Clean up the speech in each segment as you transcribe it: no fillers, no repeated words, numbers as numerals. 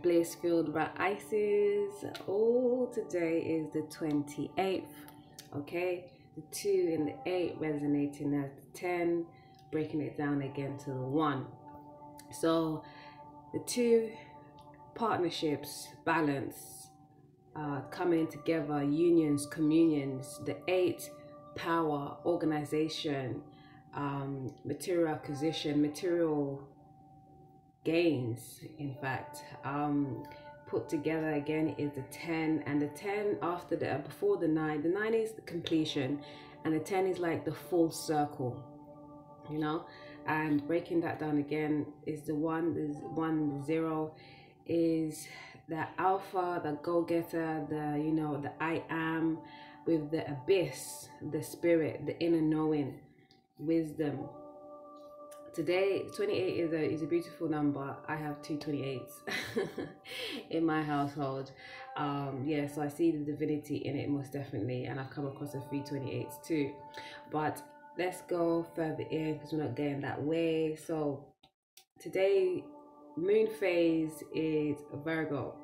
bliss-filled rat ices. Oh, today is the 28th. Okay, the 2 and the 8 resonating as the 10, breaking it down again to the 1. So the 2, partnerships, balance, coming together, unions, communions. The 8, power, organization, material acquisition, material gains. In fact, put together again is the 10, and the 10 after the before the 9. The 9 is the completion, and the 10 is like the full circle, you know. And breaking that down again is the 1. Is 1, 0 is the alpha, the go-getter, the, you know, the I am, with the abyss, the spirit, the inner knowing, wisdom. Today 28 is a beautiful number. I have 2 28s in my household. Yeah, so I see the divinity in it most definitely, and I've come across a few 28s too. But let's go further in because we're not getting that way. So today moon phase is Virgo.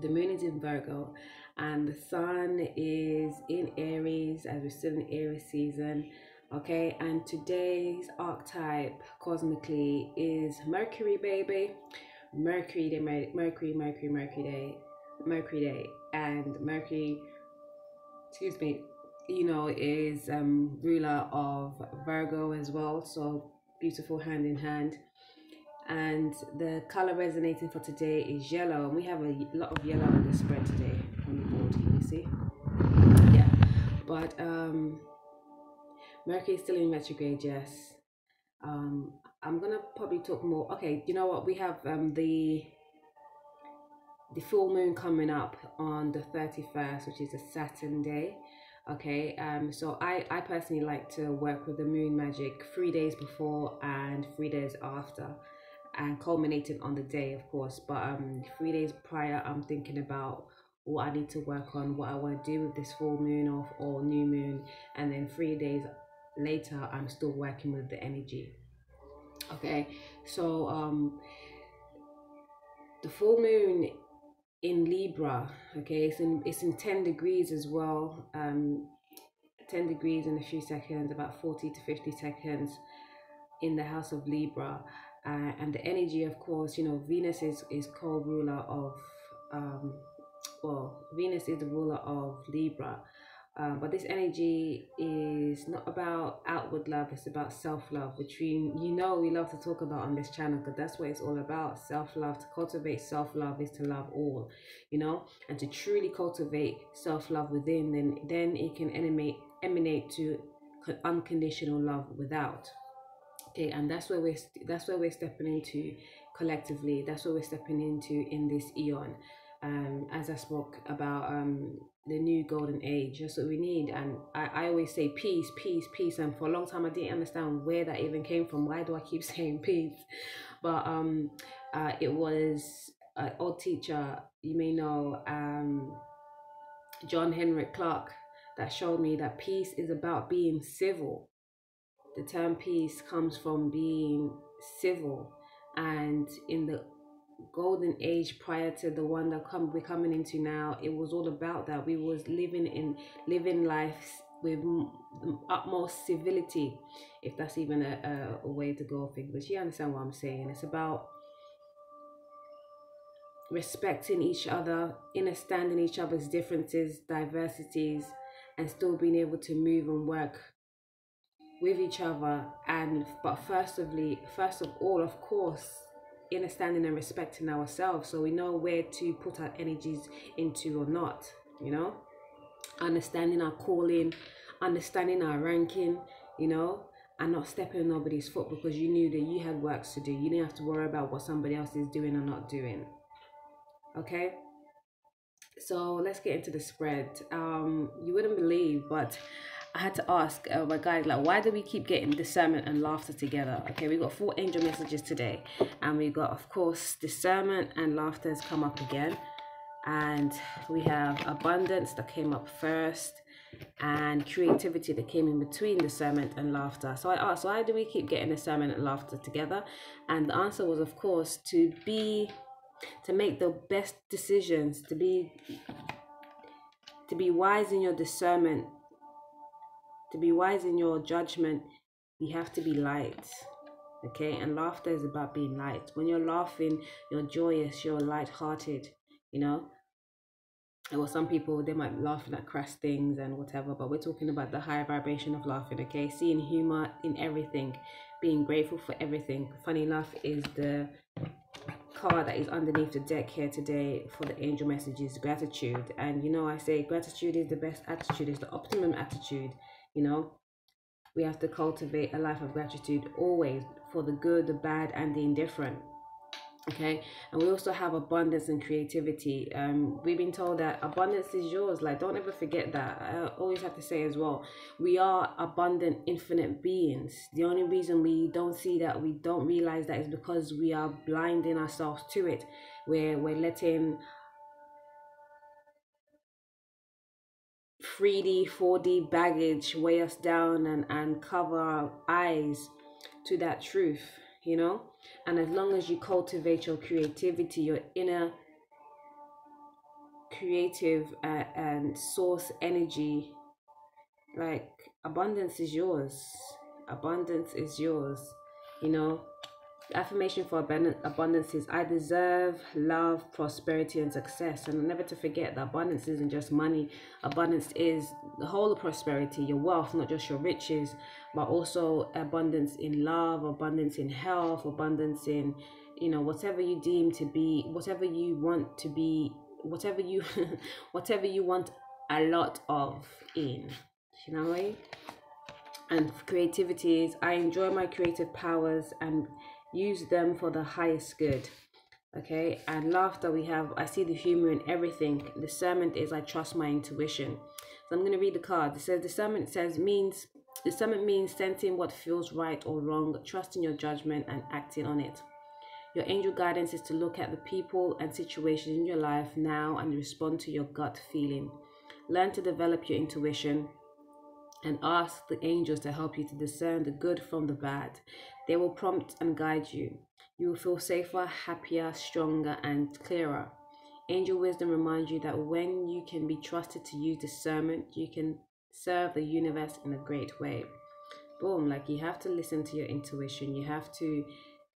The moon is in Virgo and the sun is in Aries, as we're still in Aries season. Okay, and today's archetype cosmically is Mercury, baby. Mercury day, Mercury day, and Mercury, excuse me, you know, is ruler of Virgo as well. So beautiful, hand in hand. And the color resonating for today is yellow, and we have a lot of yellow on the spread today on the board. You see, yeah, but Mercury is still in retrograde, yes. I'm gonna probably talk more. Okay, you know what? We have the full moon coming up on the 31st, which is a Saturn day. Okay, so I personally like to work with the moon magic 3 days before and 3 days after, and culminating on the day, of course. But 3 days prior, I'm thinking about what I need to work on, what I want to do with this full moon or new moon, and then 3 days later I'm still working with the energy. Okay, so the full moon in Libra, okay, it's in 10 degrees as well. 10 degrees in a few seconds, about 40 to 50 seconds in the house of Libra. And the energy, of course, you know, Venus is co-ruler of well, Venus is the ruler of Libra. But this energy is not about outward love, it's about self-love, which we love to talk about on this channel, because that's what it's all about. Self-love. To cultivate self-love is to love all, you know, and to truly cultivate self-love within, then it can emanate to unconditional love without. Okay, and that's where we're stepping into collectively. That's what we're stepping into in this eon. As I spoke about the new golden age, that's what we need. And I always say peace, peace, peace. And for a long time I didn't understand where that even came from. Why do I keep saying peace? But it was an old teacher, you may know, John Henrik Clark, that showed me that peace is about being civil. The term peace comes from being civil, and in the golden age prior to the one that we're coming into now, it was all about that. We was living life with utmost civility, if that's even a way to go of things. But you understand what I'm saying. It's about respecting each other, understanding each other's differences, diversities, and still being able to move and work with each other. But first of all, of course, understanding and respecting ourselves, so we know where to put our energies into or not, you know, understanding our calling, understanding our ranking, you know, and not stepping on nobody's foot because you knew that you had works to do. You didn't have to worry about what somebody else is doing or not doing. Okay, so let's get into the spread. You wouldn't believe, but I had to ask my guys, like, why do we keep getting discernment and laughter together? Okay, we got 4 angel messages today, and we got, of course, discernment and laughter has come up again, and we have abundance that came up first, and creativity that came in between discernment and laughter. So I asked, why do we keep getting discernment and laughter together? And the answer was, of course, to be to make the best decisions, to be wise in your discernment, to be wise in your judgment. You have to be light. Okay, and laughter is about being light. When you're laughing, you're joyous, you're light-hearted, you know. And well, some people, they might be laughing at crass things and whatever, but we're talking about the higher vibration of laughing. Okay, seeing humor in everything, being grateful for everything. Funny enough, is the card that is underneath the deck here today for the angel messages, gratitude. And you know, I say gratitude is the best attitude, is the optimum attitude. You know, we have to cultivate a life of gratitude always, for the good, the bad, and the indifferent. Okay, and we also have abundance and creativity. We've been told that abundance is yours. Like, don't ever forget that. I always have to say as well, we are abundant, infinite beings. The only reason we don't see that, we don't realize that, is because we are blinding ourselves to it. We're letting 3D, 4D baggage weigh us down and cover our eyes to that truth, you know. And as long as you cultivate your creativity, your inner creative and source energy, like, abundance is yours. Abundance is yours, you know. The affirmation for abundance is, I deserve love, prosperity, and success. And never to forget that abundance isn't just money. Abundance is the whole of prosperity, your wealth, not just your riches, but also abundance in love, abundance in health, abundance in, you know, whatever you deem to be, whatever you want to be, whatever you whatever you want a lot of in, you know what I mean? And creativity is, I enjoy my creative powers and use them for the highest good. Okay, and laughter, we have, I see the humor in everything. Discernment is, I trust my intuition. So I'm going to read the card. It says discernment means sensing what feels right or wrong, trusting your judgment and acting on it. Your angel guidance is to look at the people and situations in your life now and respond to your gut feeling. Learn to develop your intuition and ask the angels to help you to discern the good from the bad. They will prompt and guide you. You will feel safer, happier, stronger, and clearer. Angel wisdom reminds you that when you can be trusted to use discernment, you can serve the universe in a great way. Boom, like, you have to listen to your intuition. You have to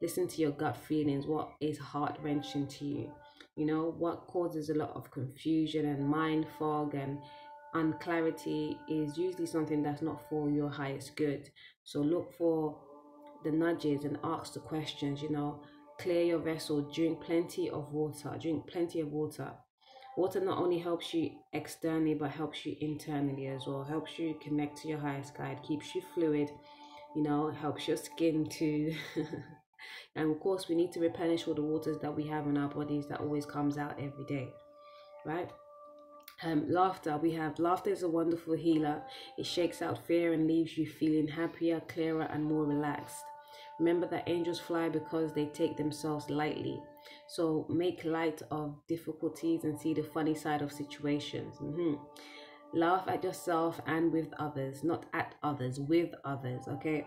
listen to your gut feelings, what is heart-wrenching to you. You know, what causes a lot of confusion and mind fog and unclarity is usually something that's not for your highest good. So look for the nudges and ask the questions, you know. Clear your vessel, drink plenty of water. Water not only helps you externally, but helps you internally as well. Helps you connect to your highest guide, keeps you fluid, you know, helps your skin to and of course, we need to replenish all the waters that we have in our bodies that always comes out every day, right? Laughter, we have laughter is a wonderful healer. It shakes out fear and leaves you feeling happier, clearer, and more relaxed. Remember that angels fly because they take themselves lightly. So make light of difficulties and see the funny side of situations. Laugh at yourself and with others, not at others, with others, okay?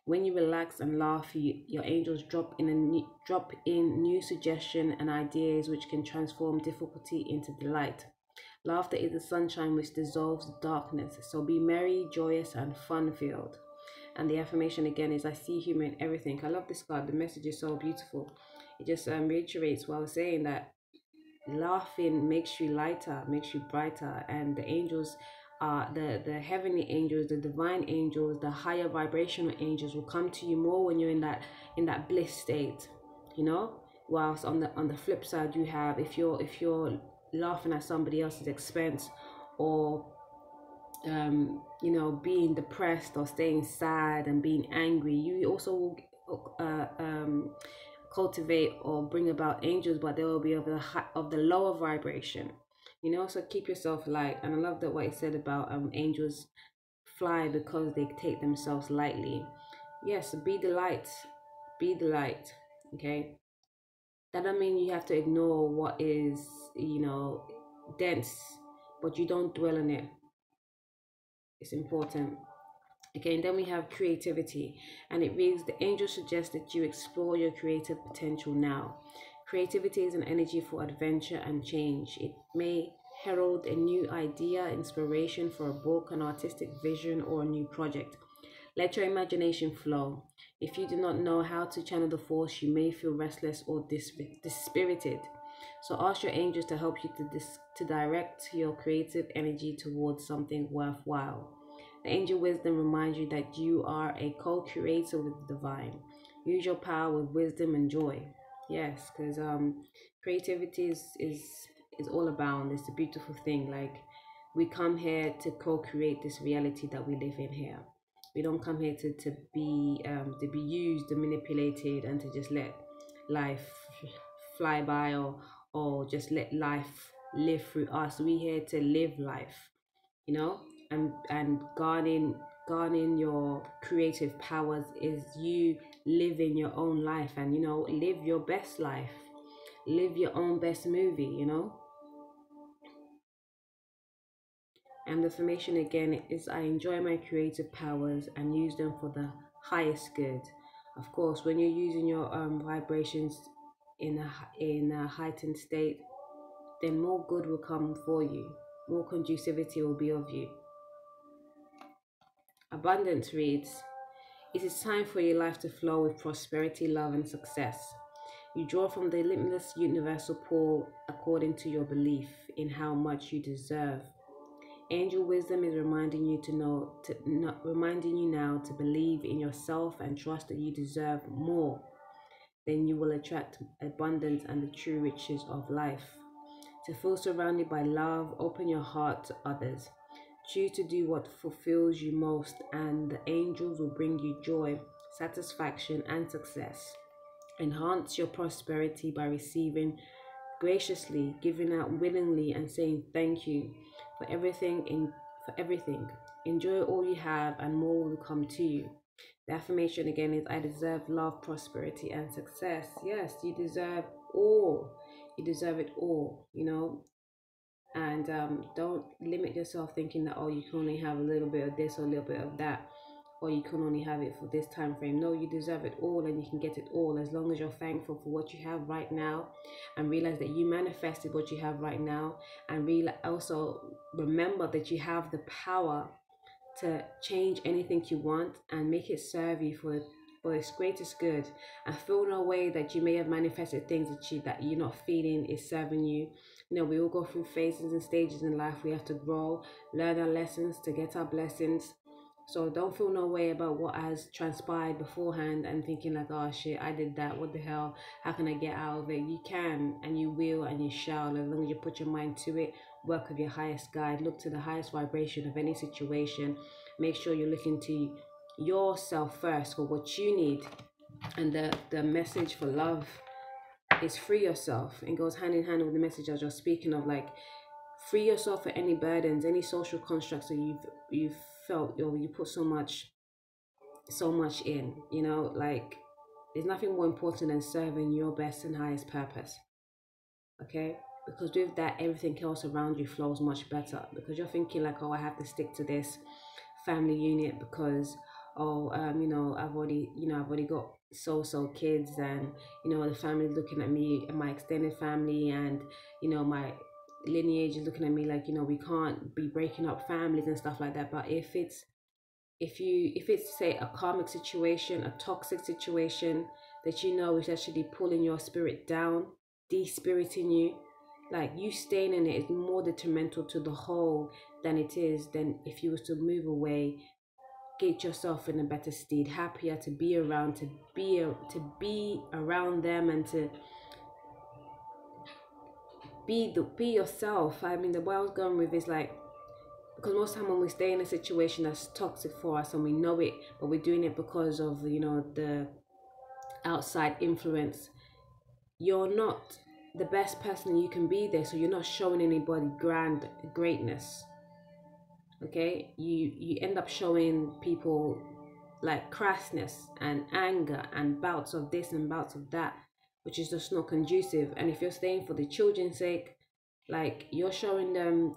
When you relax and laugh, your angels drop in new suggestion and ideas which can transform difficulty into delight. Laughter is the sunshine which dissolves darkness. So be merry, joyous, and fun-filled. And the affirmation again is, I see humor in everything. I love this card. The message is so beautiful. It just reiterates what I was saying, that laughing makes you lighter, makes you brighter, and the angels, the heavenly angels, the divine angels, the higher vibrational angels will come to you more when you're in that bliss state, you know. Whilst on the flip side, you have, if you're laughing at somebody else's expense, or you know, being depressed or staying sad and being angry, you also will cultivate or bring about angels, but they will be of the lower vibration, you know. So keep yourself light. And I love that what it said about angels fly because they take themselves lightly. Yes, be the light, okay. That doesn't mean you have to ignore what is, you know, dense, but you don't dwell on it. It's important. Okay, and then we have creativity, and it reads, the angel suggests that you explore your creative potential now. Creativity is an energy for adventure and change. It may herald a new idea, inspiration for a book, an artistic vision, or a new project. Let your imagination flow. If you do not know how to channel the force, you may feel restless or dispirited. So ask your angels to help you to direct your creative energy towards something worthwhile. The angel wisdom reminds you that you are a co-creator with the divine. Use your power with wisdom and joy. Yes, because creativity is all abound. It's a beautiful thing. Like, we come here to co-create this reality that we live in here. We don't come here to be used and manipulated and to just let life fly by, or just let life live through us. We here to live life, you know, and garnering your creative powers is you living your own life, and live your best life, live your own best movie. And the affirmation again is, I enjoy my creative powers and use them for the highest good. Of course, when you're using your vibrations in a heightened state, then more good will come for you. More conducivity will be of you. Abundance reads, it is time for your life to flow with prosperity, love, and success. You draw from the limitless universal pool according to your belief in how much you deserve. Angel wisdom is reminding you now to believe in yourself and trust that you deserve more. Then you will attract abundance and the true riches of life. To feel surrounded by love, open your heart to others. Choose to do what fulfills you most, and the angels will bring you joy, satisfaction, and success. Enhance your prosperity by receiving graciously, giving out willingly, and saying thank you for everything. Enjoy all you have, and more will come to you. The affirmation again is, I deserve love, prosperity, and success. Yes, you deserve all. You deserve it all, and don't limit yourself thinking that, oh, you can only have a little bit of this or a little bit of that, or you can only have it for this time frame. No, you deserve it all, and you can get it all as long as you're thankful for what you have right now, and realize that you manifested what you have right now, and also remember that you have the power to change anything you want and make it serve you for its greatest good. And feel no way that you may have manifested things that you're not feeling is serving you. We all go through phases and stages in life. We have to grow, learn our lessons to get our blessings. So don't feel no way about what has transpired beforehand and thinking like, oh shit, I did that, what the hell, how can I get out of it? You can, and you will, and you shall, as long as you put your mind to it. Work with your highest guide, look to the highest vibration of any situation. Make sure you're looking to yourself first for what you need. And the message for love is free yourself. It goes hand in hand with the message as you're speaking of, like, free yourself for any burdens, any social constructs that you've felt, you put so much in, like, there's nothing more important than serving your best and highest purpose. Okay, because with that, everything else around you flows much better, because you're thinking like, oh, I have to stick to this family unit because I've already got so kids, and the family looking at me and my extended family, and my lineage is looking at me like, we can't be breaking up families and stuff like that. But if it's say a karmic situation, a toxic situation that is actually pulling your spirit down, de-spiriting you, like, you staying in it is more detrimental to the whole than if you was to move away, get yourself in a better state, happier to be around, to be around them, and to be yourself. I mean, the way I was going with is like, because most of the time when we stay in a situation that's toxic for us and we know it, but we're doing it because of the outside influence, you're not the best person you can be there, so you're not showing anybody greatness. Okay, you end up showing people like crassness and anger and bouts of this and bouts of that, which is just not conducive. And if you're staying for the children's sake, like, you're showing them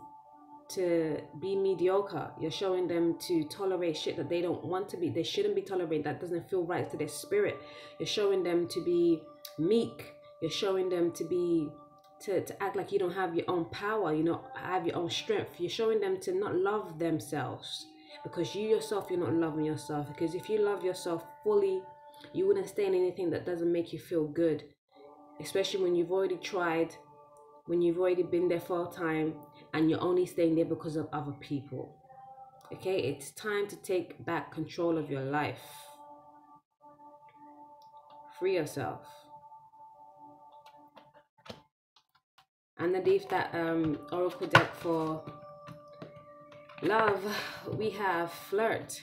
to be mediocre, you're showing them to tolerate shit that they don't want to be, they shouldn't be tolerating, that doesn't feel right to their spirit. You're showing them to be meek, You're showing them to act like you don't have your own power, you know, have your own strength. You're showing them to not love themselves, because you yourself, you're not loving yourself. Because if you love yourself fully, you wouldn't stay in anything that doesn't make you feel good, especially when you've already tried, when you've already been there for a time, and you're only staying there because of other people. Okay, it's time to take back control of your life. Free yourself. Underneath that oracle deck for love, we have flirt.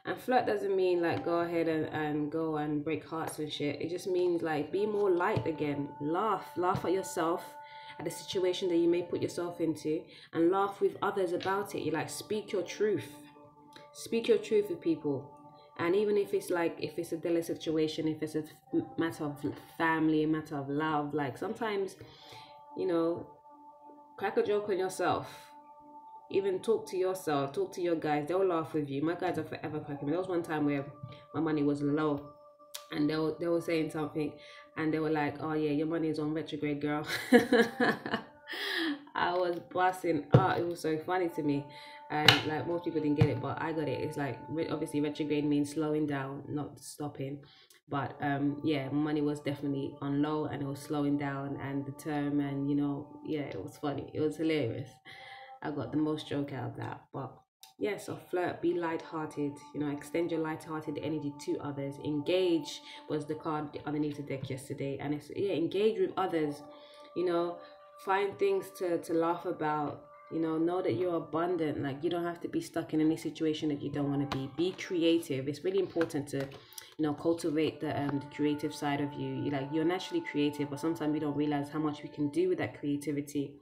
And flirt doesn't mean like go ahead and go and break hearts and shit. It just means like be more light again. Laugh at yourself, at the situation that you may put yourself into, and laugh with others about it. You like speak your truth. Speak your truth with people. And even if it's like, if it's a delicate situation, if it's a matter of family, a matter of love, like sometimes, you know, crack a joke on yourself. Even talk to yourself, talk to your guys, they'll laugh with you. My guys are forever cracking me. There was one time where my money was low, and they were saying something, and they were like, oh yeah, your money is on retrograde, girl. I was busting up. It was so funny to me, and like most people didn't get it, but I got it. It's like, obviously retrograde means slowing down, not stopping. But yeah, money was definitely on low, and it was slowing down, and the term, and you know, yeah, it was funny, it was hilarious. I got the most joke out of that. But yeah, so flirt, be light-hearted, you know, extend your light-hearted energy to others. Engage was the card underneath the deck yesterday, and it's, yeah, engage with others, you know, find things to laugh about, you know that you're abundant. Like, you don't have to be stuck in any situation that you don't want to be creative. It's really important to, you know, cultivate the creative side of you. You're naturally creative, but sometimes we don't realize how much we can do with that creativity,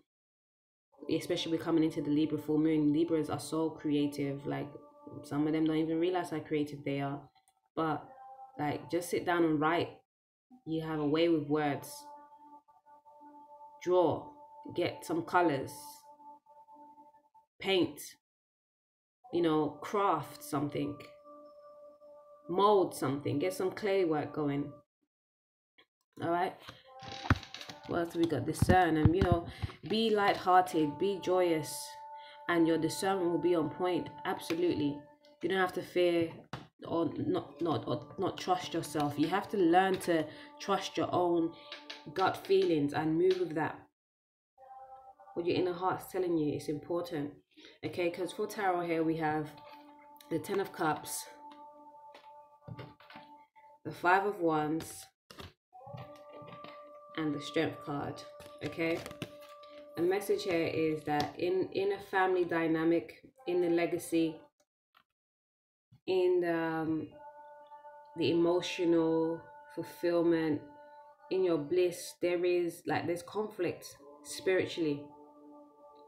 especially with coming into the Libra full moon. Libras are so creative. Like, some of them don't even realize how creative they are. But like, just sit down and write. You have a way with words. Draw, get some colors, paint, you know, craft something, mold something, get some clay work going. All right, what else we got? Discern. And you know, be light-hearted, be joyous, and your discernment will be on point. Absolutely. You don't have to fear or not trust yourself. You have to learn to trust your own gut feelings and move with that. What your inner heart's telling you is important. Okay, because for tarot here we have the 10 of Cups, the 5 of Wands, and the Strength card. Okay, the message here is that in a family dynamic, in the legacy, in the emotional fulfillment, in your bliss, there's conflict spiritually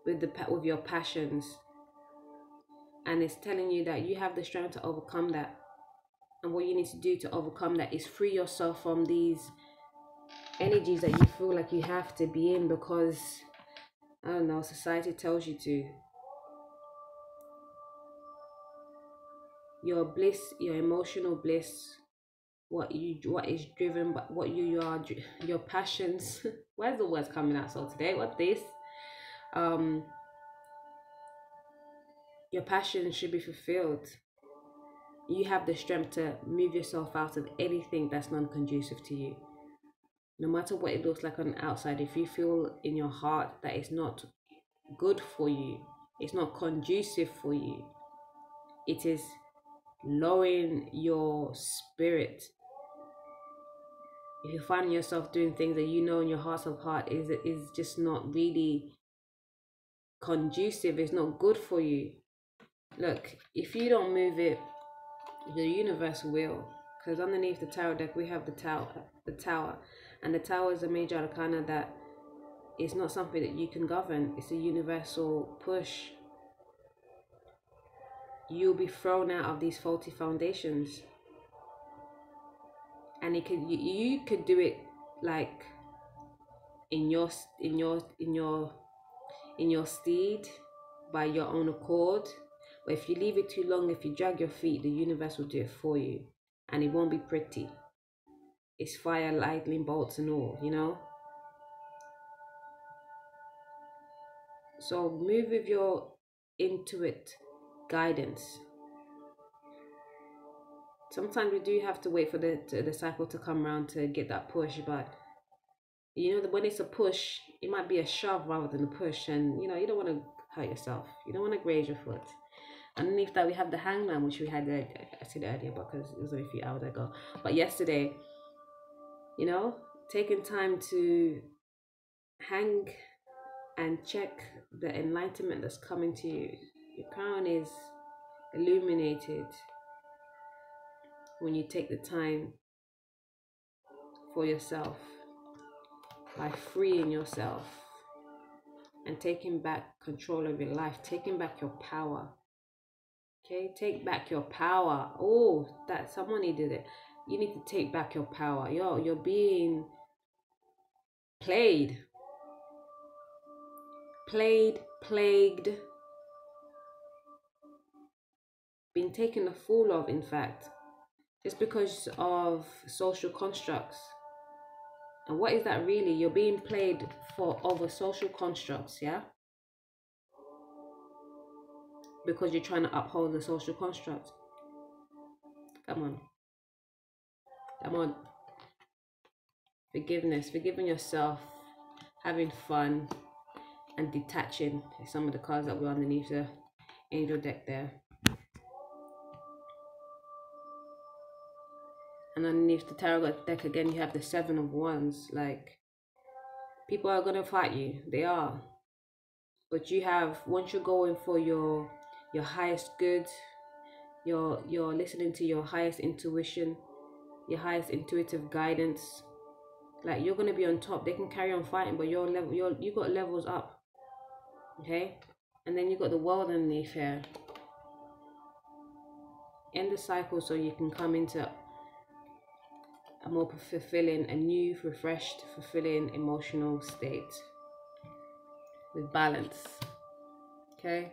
with your passions, and it's telling you that you have the strength to overcome that. And what you need to do to overcome that is free yourself from these energies that you feel like you have to be in because, I don't know, society tells you to. Your bliss, your emotional bliss, what is driven by what you are, your passions. Where's the words coming out? So today, what this? Your passion should be fulfilled. You have the strength to move yourself out of anything that's non-conducive to you. No matter what it looks like on the outside, if you feel in your heart that it's not good for you, it's not conducive for you, it is lowering your spirit. If you find yourself doing things that you know in your heart of heart is just not really conducive, it's not good for you, look, if you don't move it, the universe will. Because underneath the tarot deck we have the tower, and the tower is a major arcana that is not something that you can govern. It's a universal push. You'll be thrown out of these faulty foundations, and you could do it like in your steed, by your own accord. But if you leave it too long, if you drag your feet, the universe will do it for you, and it won't be pretty. it's fire, lightning bolts and all, you know. So move with your intuit guidance. Sometimes we do have to wait for the cycle to come around to get that push, but you know that when it's a push, it might be a shove rather than a push, and you know you don't want to hurt yourself. You don't want to graze your foot. Underneath that, we have the hangman, which we had there. I said earlier because it was only a few hours ago. But yesterday, you know, taking time to hang and check the enlightenment that's coming to you. Your crown is illuminated when you take the time for yourself by freeing yourself and taking back control of your life, taking back your power. Okay, take back your power. Oh, that someone needed it. You need to take back your power. You're being plagued, being taken a fool of, in fact, just because of social constructs. And what is that really? You're being played for over social constructs, yeah? Because you're trying to uphold the social construct. Come on. Come on. Forgiveness, forgiving yourself, having fun, and detaching. Some of the cards that were underneath the angel deck there. And underneath the tarot deck again, you have the 7 of Wands. Like, people are gonna fight you. They are. But you have, once you're going for your highest good, you're listening to your highest intuition, your highest intuitive guidance. Like, you're gonna be on top. They can carry on fighting, but you got levels up. Okay? And then you got the world underneath here. End the cycle so you can come into a more fulfilling, a new, refreshed, fulfilling emotional state with balance. Okay?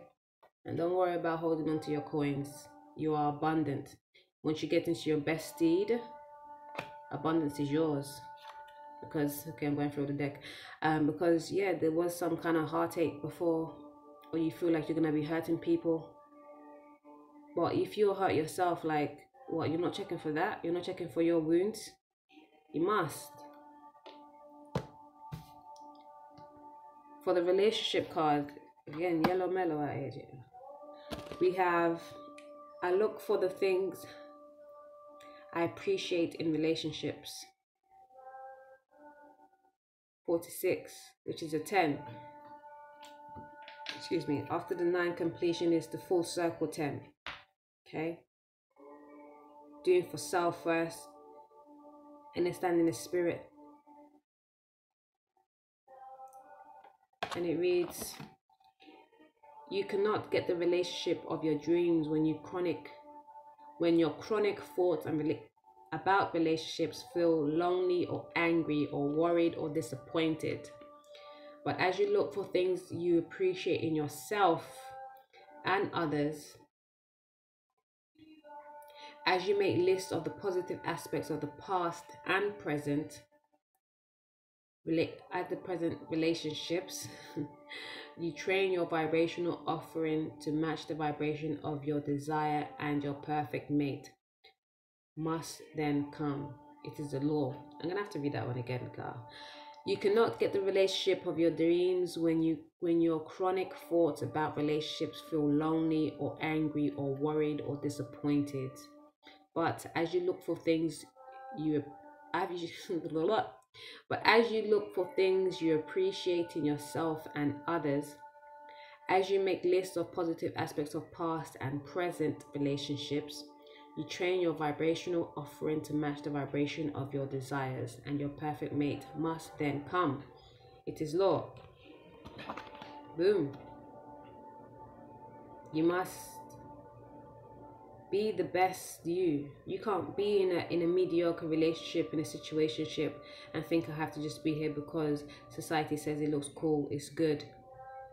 And don't worry about holding on to your coins. You are abundant. Once you get into your best deed, abundance is yours. Because, okay, I'm going through the deck. Because, yeah, there was some kind of heartache before, or you feel like you're going to be hurting people. But if you hurt yourself, like, what, you're not checking for that? You're not checking for your wounds? You must. For the relationship card, again, yellow mellow out here. We have, I look for the things I appreciate in relationships. 46, which is a 10. Excuse me. After the 9, completion is the full circle 10. Okay? Doing for self first. Understanding the spirit. And it reads, you cannot get the relationship of your dreams when your chronic thoughts and about relationships feel lonely or angry or worried or disappointed. But as you look for things you appreciate in yourself and others, as you make lists of the positive aspects of the past and present, relationships, you train your vibrational offering to match the vibration of your desire, and your perfect mate must then come. It is the law. I'm gonna have to read that one again, girl. You cannot get the relationship of your dreams when your chronic thoughts about relationships feel lonely or angry or worried or disappointed. But as you look for things you appreciate in yourself and others, as you make lists of positive aspects of past and present relationships, you train your vibrational offering to match the vibration of your desires, and your perfect mate must then come. It is law. Boom. You must be the best you. You can't be in a mediocre relationship, in a situationship, and think I have to just be here because society says it looks cool, it's good,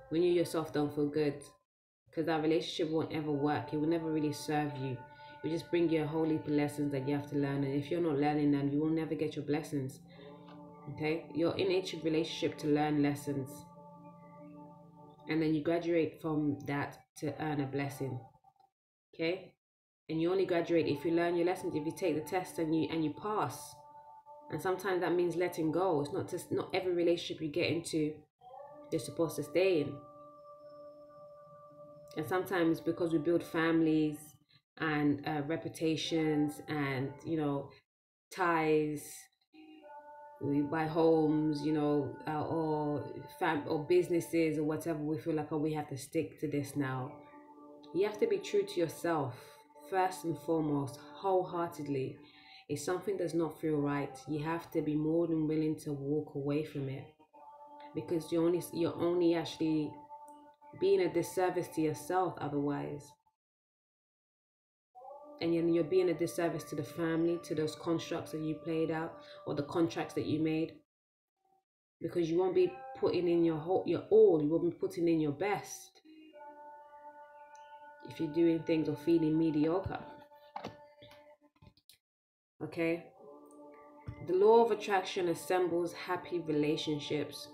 when you yourself don't feel good. Because that relationship won't ever work. It will never really serve you. We just bring you a whole heap of lessons that you have to learn, and if you're not learning them, you will never get your blessings. Okay, you're in each relationship to learn lessons, and then you graduate from that to earn a blessing. Okay, and you only graduate if you learn your lessons, if you take the test and you pass. And sometimes that means letting go. It's not every relationship you get into you're supposed to stay in. And sometimes because we build families and reputations and ties, we buy homes, or businesses or whatever, we feel like, oh, we have to stick to this now. You have to be true to yourself first and foremost, wholeheartedly. If something does not feel right, you have to be more than willing to walk away from it, because you're only actually being a disservice to yourself otherwise. And you're being a disservice to the family, to those constructs that you played out, or the contracts that you made, because you won't be putting in your all, you won't be putting in your best if you're doing things or feeling mediocre. Okay? The law of attraction assembles happy relationships.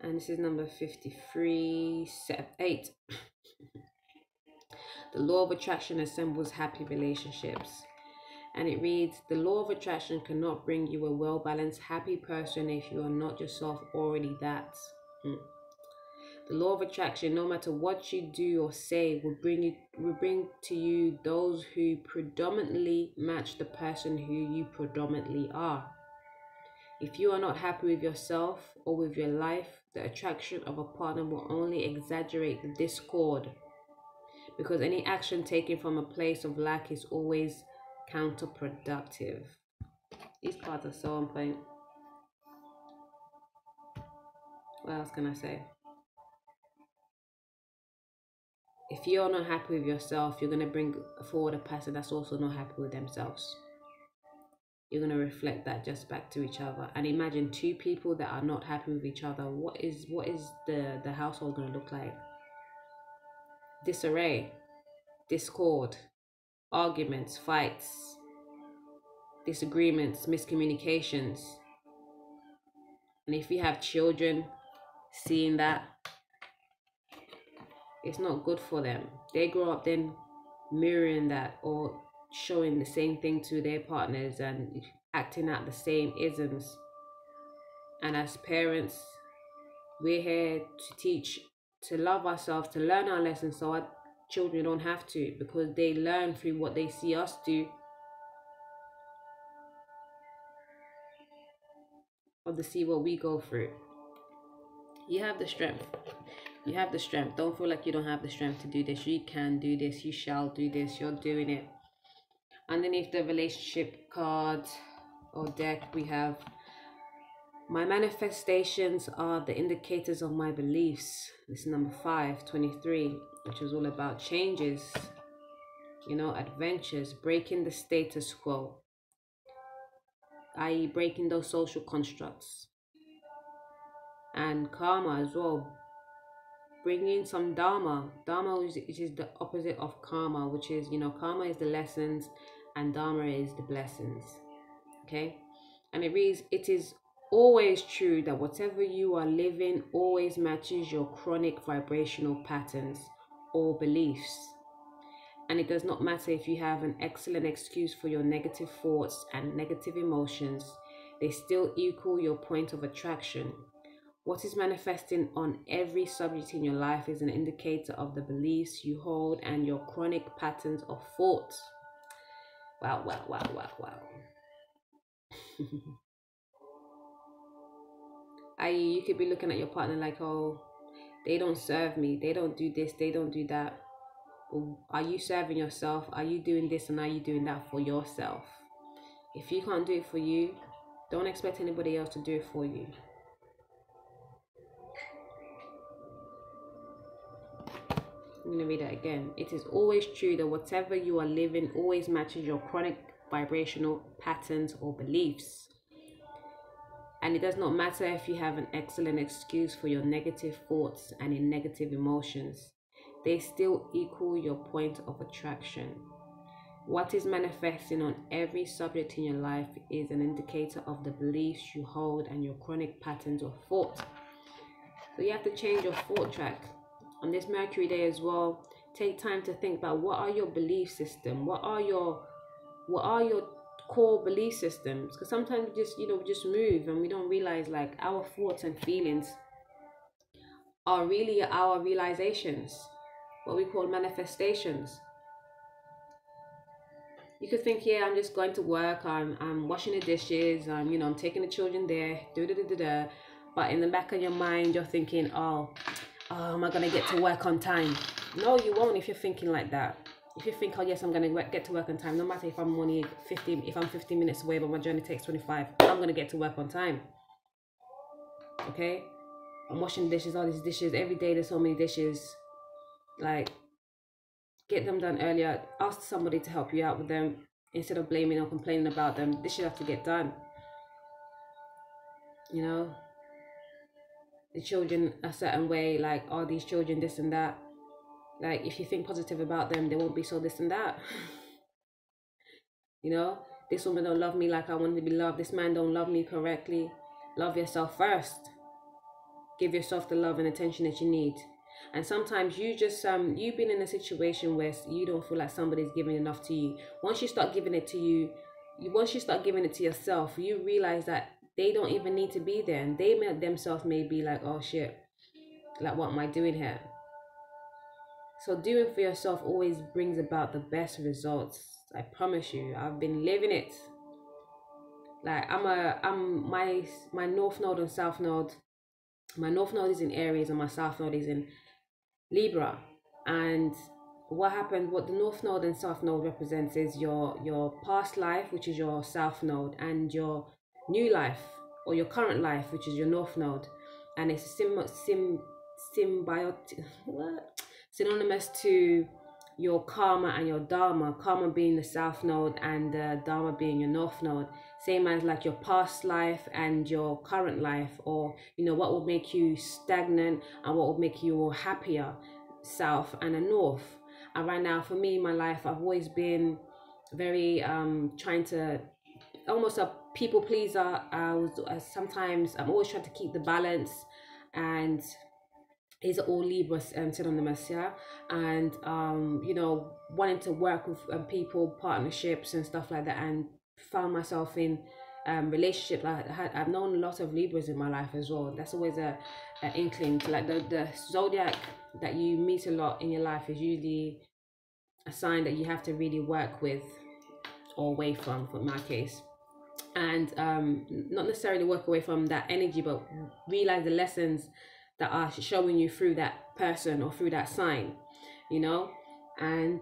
And this is number 8. The law of attraction assembles happy relationships. And it reads, the law of attraction cannot bring you a well-balanced, happy person if you are not yourself already that. The law of attraction, no matter what you do or say, will bring to you those who predominantly match the person who you predominantly are. If you are not happy with yourself or with your life, the attraction of a partner will only exaggerate the discord, because any action taken from a place of lack is always counterproductive. These cards are so on point. What else can I say? If you're not happy with yourself, you're going to bring forward a person that's also not happy with themselves. You're going to reflect that just back to each other. And imagine two people that are not happy with each other. What is the household going to look like? Disarray, discord, arguments, fights, disagreements, miscommunications. And if you have children, seeing that, it's not good for them. They grow up then mirroring that, or showing the same thing to their partners and acting out the same isms. And as parents, we're here to teach, to love ourselves, to learn our lessons, so our children don't have to, because they learn through what they see us do, or to see what we go through. You have the strength. You have the strength. Don't feel like you don't have the strength to do this. You can do this. You shall do this. You're doing it. Underneath the relationship card or deck, we have, my manifestations are the indicators of my beliefs. This is number 523, which is all about changes, adventures, breaking the status quo, i.e. breaking those social constructs. And karma as well, bringing some dharma. Dharma is the opposite of karma, which is, karma is the lessons and dharma is the blessings. Okay? And it reads, it is always true that whatever you are living always matches your chronic vibrational patterns or beliefs. And it does not matter if you have an excellent excuse for your negative thoughts and negative emotions, they still equal your point of attraction. What is manifesting on every subject in your life is an indicator of the beliefs you hold and your chronic patterns of thought. Wow, wow, wow, wow, wow. I.e., you could be looking at your partner like, oh, they don't serve me, they don't do this, they don't do that. Well, are you serving yourself? Are you doing this and are you doing that for yourself? If you can't do it for you, don't expect anybody else to do it for you. I'm going to read that again. It is always true that whatever you are living always matches your chronic vibrational patterns or beliefs. And it does not matter if you have an excellent excuse for your negative thoughts and in negative emotions. They still equal your point of attraction. What is manifesting on every subject in your life is an indicator of the beliefs you hold and your chronic patterns of thought. So you have to change your thought track. On this Mercury day as well, take time to think about what are your belief system, what are your core belief systems, because sometimes we just move and we don't realize like our thoughts and feelings are really our realizations, what we call manifestations. You could think, yeah, I'm just going to work, I'm washing the dishes, I'm taking the children there, but in the back of your mind you're thinking, oh, am I gonna get to work on time? No, you won't. If you're thinking like that, if you think, oh yes, I'm gonna get to work on time, no matter if I'm only 15 minutes away but my journey takes 25, I'm gonna get to work on time. Okay, I'm washing dishes, all these dishes every day, there's so many dishes. Like, get them done earlier. Ask somebody to help you out with them instead of blaming or complaining about them. This should have to get done. The children a certain way, like, oh, these children this and that. Like, if you think positive about them, they won't be so this and that. This woman don't love me like I want to be loved. This man don't love me correctly. Love yourself first. Give yourself the love and attention that you need. And sometimes you just you've been in a situation where you don't feel like somebody's giving enough to you. Once you start giving it to yourself, you realize that they don't even need to be there, and they themselves may be like, oh shit, like, what am I doing here? So doing for yourself always brings about the best results. I promise you, I've been living it. Like, my north node and south node. My north node is in Aries and my south node is in Libra. And what the north node and south node represents is your past life, which is your south node, and your new life or your current life, which is your north node. And it's synonymous to your karma and your dharma. Karma being the south node and dharma being your north node. Same as like your past life and your current life, or what will make you stagnant and what will make you happier, south and a north. And right now for me in my life, I've always been very trying to, almost a people pleaser. Sometimes I'm always trying to keep the balance, and these are all Libra synonymous, yeah. And wanting to work with people, partnerships and stuff like that, and found myself in relationship. I've known a lot of Libras in my life as well. That's always a inkling to, like, the zodiac that you meet a lot in your life is usually a sign that you have to really work with or away from, for my case. And not necessarily work away from that energy, but realize the lessons that are showing you through that person or through that sign, and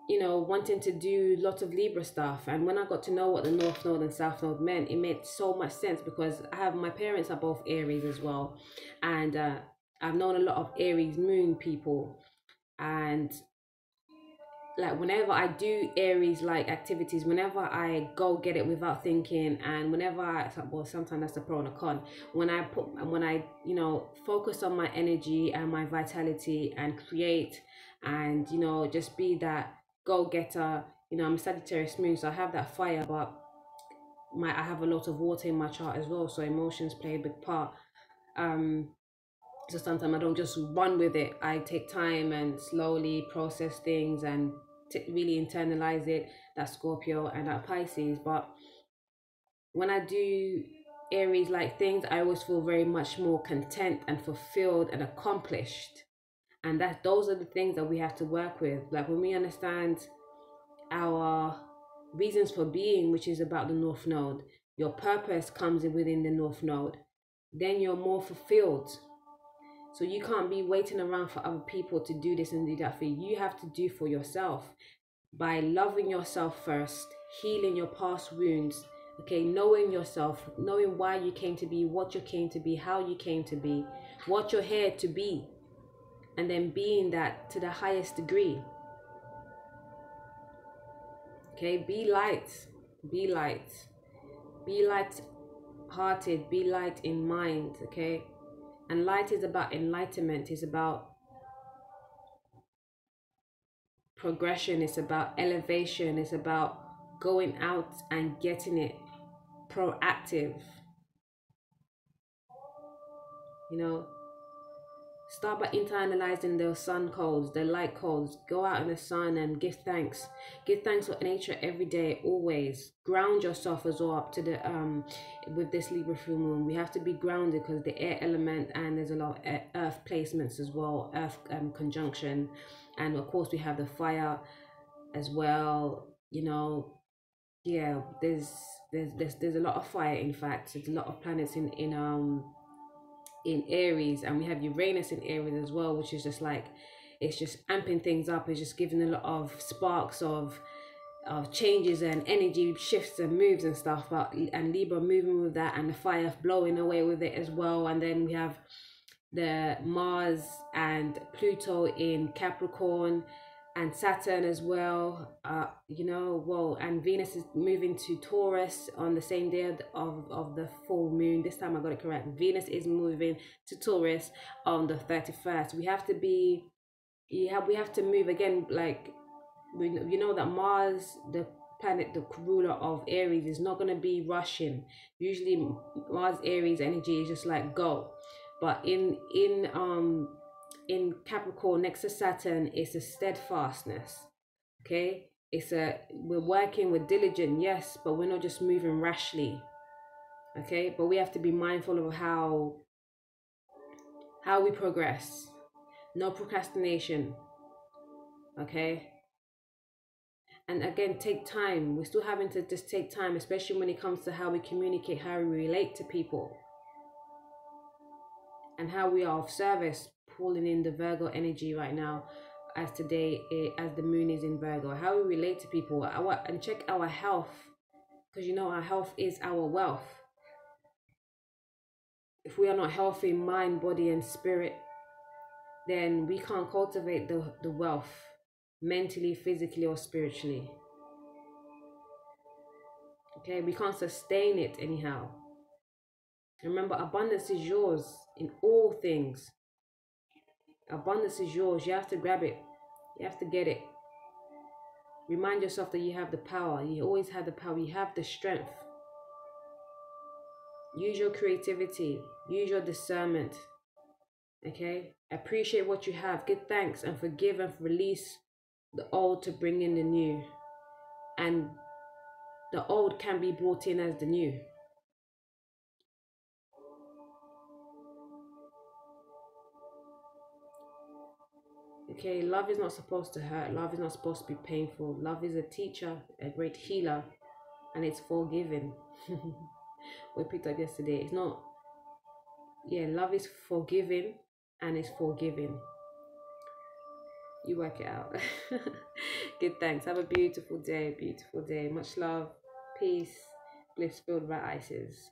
wanting to do lots of Libra stuff. And when I got to know what the north node and south node meant, it made so much sense, because my parents are both Aries as well, and I've known a lot of Aries moon people. And like, whenever I do Aries like activities, whenever I go get it without thinking, and whenever sometimes that's a pro and a con, when I focus on my energy and my vitality and create, and just be that go-getter. I'm a Sagittarius moon, so I have that fire, but I have a lot of water in my chart as well, so emotions play a big part. So sometimes I don't just run with it. I take time and slowly process things and really internalize it. That's Scorpio and that Pisces. But when I do Aries like things, I always feel very much more content and fulfilled and accomplished. And those are the things that we have to work with. Like, when we understand our reasons for being, which is about the North Node, your purpose comes within the North Node, then you're more fulfilled. So you can't be waiting around for other people to do this and do that for you. You have to do for yourself by loving yourself first, healing your past wounds, okay, knowing yourself, knowing why you came to be, what you came to be, how you came to be, what you're here to be, and then being that to the highest degree. Okay, be light, be light, be light-hearted, be light in mind, okay? And light is about enlightenment, is about progression, it's about elevation, it's about going out and getting it, proactive. You know, start by internalizing the sun codes, the light codes. Go out in the sun and give thanks. Give thanks for nature every day, always. Ground yourself as well up to the with this Libra full moon. We have to be grounded because the air element, and there's a lot of earth placements as well, earth conjunction, and of course we have the fire as well. You know, yeah, there's a lot of fire. In fact, there's a lot of planets in Aries, and we have Uranus in Aries as well, which is just like, it's just amping things up. It's just giving a lot of sparks of changes and energy shifts and moves and stuff. But and Libra moving with that, and the fire blowing away with it as well. And then we have the Mars and Pluto in Capricorn, and Saturn as well, you know, well, and Venus is moving to Taurus on the same day of the full moon. This time I got it correct. Venus is moving to Taurus on the 31st. We have to be, we have to move again, like, you know that Mars, the planet, the ruler of Aries, is not going to be rushing. Usually Mars Aries energy is just like go, but in Capricorn next to Saturn, it's a steadfastness. Okay, we're working, we're diligent, yes, but we're not just moving rashly. Okay, but we have to be mindful of how we progress. No procrastination. Okay, and again, take time. We're still having to just take time, especially when it comes to how we communicate, how we relate to people, and how we are of service. Pulling in the Virgo energy right now, as today, as the moon is in Virgo, how we relate to people, and check our health, because you know our health is our wealth. If we are not healthy in mind, body and spirit, then we can't cultivate the wealth mentally, physically or spiritually. Okay, we can't sustain it anyhow. Remember, abundance is yours in all things. Abundance is yours. You have to grab it. You have to get it. Remind yourself that you have the power. You always have the power. You have the strength. Use your creativity. Use your discernment. Okay? Appreciate what you have. Give thanks and forgive and release the old to bring in the new. And the old can be brought in as the new. Okay, love is not supposed to hurt. Love is not supposed to be painful. Love is a teacher, a great healer, and it's forgiving. We picked up yesterday. It's not, yeah, love is forgiving and it's forgiving. You work it out. Good, thanks. Have a beautiful day, beautiful day. Much love, peace, bliss filled by ices.